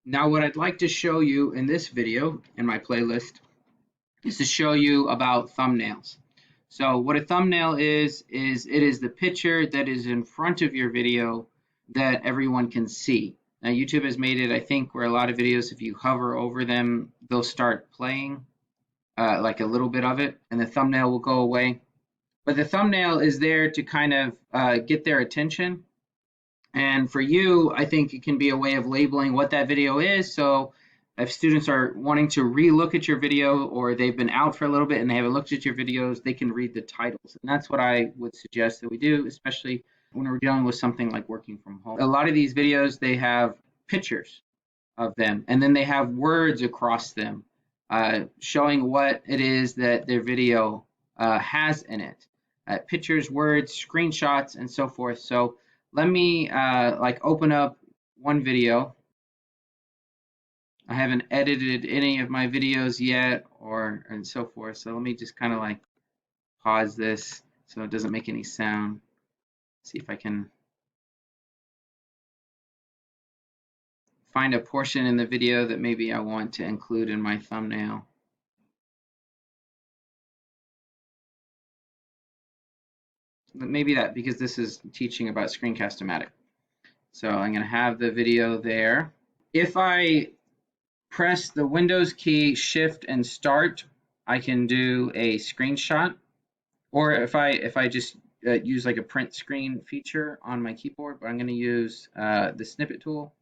Now what I'd like to show you in this video, in my playlist, is to show you about thumbnails. So what a thumbnail is it is the picture that is in front of your video that everyone can see. Now YouTube has made it, I think, where a lot of videos, if you hover over them, they'll start playing like a little bit of it, and the thumbnail will go away. But the thumbnail is there to kind of get their attention. And for you, I think it can be a way of labeling what that video is. So if students are wanting to re-look at your video, or they've been out for a little bit and they haven't looked at your videos, they can read the titles. And that's what I would suggest that we do, especially when we're dealing with something like working from home. A lot of these videos, they have pictures of them, and then they have words across them showing what it is that their video has in it. Pictures, words, screenshots, and so forth. So let me like open up one video. I haven't edited any of my videos yet, and so forth. So let me just kind of like pause this so it doesn't make any sound. See if I can find a portion in the video that maybe I want to include in my thumbnail. Maybe that, because this is teaching about Screencast-O-Matic. So I'm going to have the video there. If I press the Windows key, Shift, and Start, I can do a screenshot. Or if I just use like a print screen feature on my keyboard, but I'm going to use the Snippet Tool,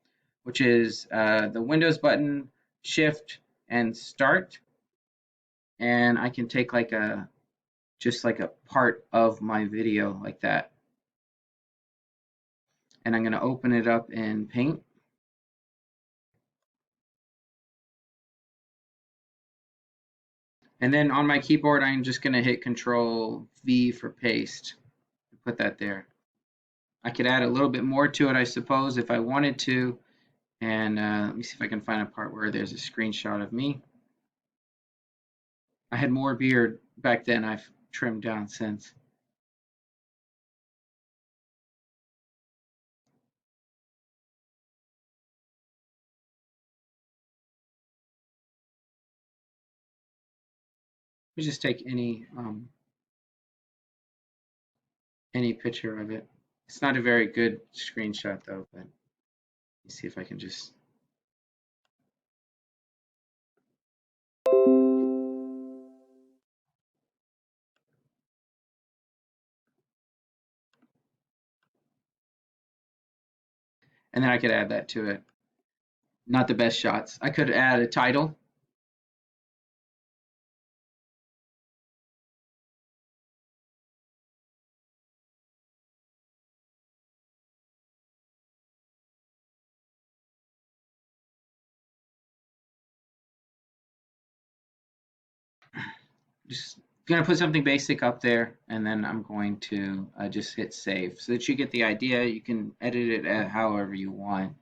which is the Windows button, Shift, and Start. And I can take like just like a part of my video like that. And I'm going to open it up in Paint. And then on my keyboard, I'm just going to hit Control V for paste and put that there. I could add a little bit more to it, I suppose, if I wanted to. And let me see if I can find a part where there's a screenshot of me. I had more beard back then. I've trimmed down since. We just take any picture of it. It's not a very good screenshot though, but let me see if I can just. And then I could add that to it. Not the best shots. I could add a title. Just gonna put something basic up there, and then I'm going to just hit save so that you get the idea. You can edit it however you want.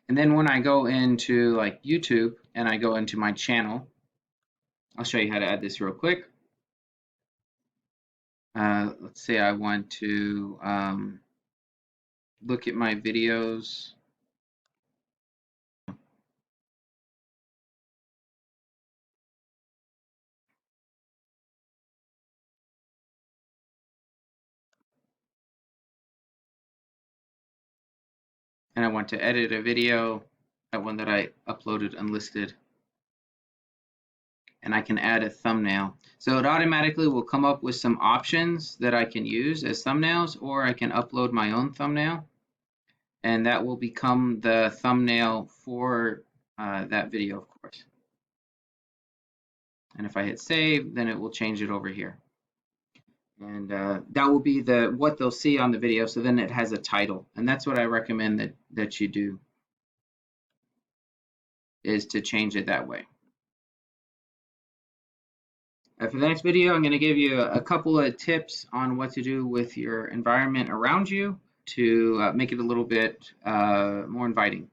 And then when I go into like YouTube and I go into my channel, I'll show you how to add this real quick. Let's say I want to look at my videos. And I want to edit a video, that one that I uploaded unlisted. And I can add a thumbnail. So it automatically will come up with some options that I can use as thumbnails, or I can upload my own thumbnail, and that will become the thumbnail for that video, of course. And if I hit save, then it will change it over here. And that will be what they'll see on the video. So then it has a title, and that's what I recommend that you do, is to change it that way. For the next video, I'm going to give you a couple of tips on what to do with your environment around you to make it a little bit more inviting.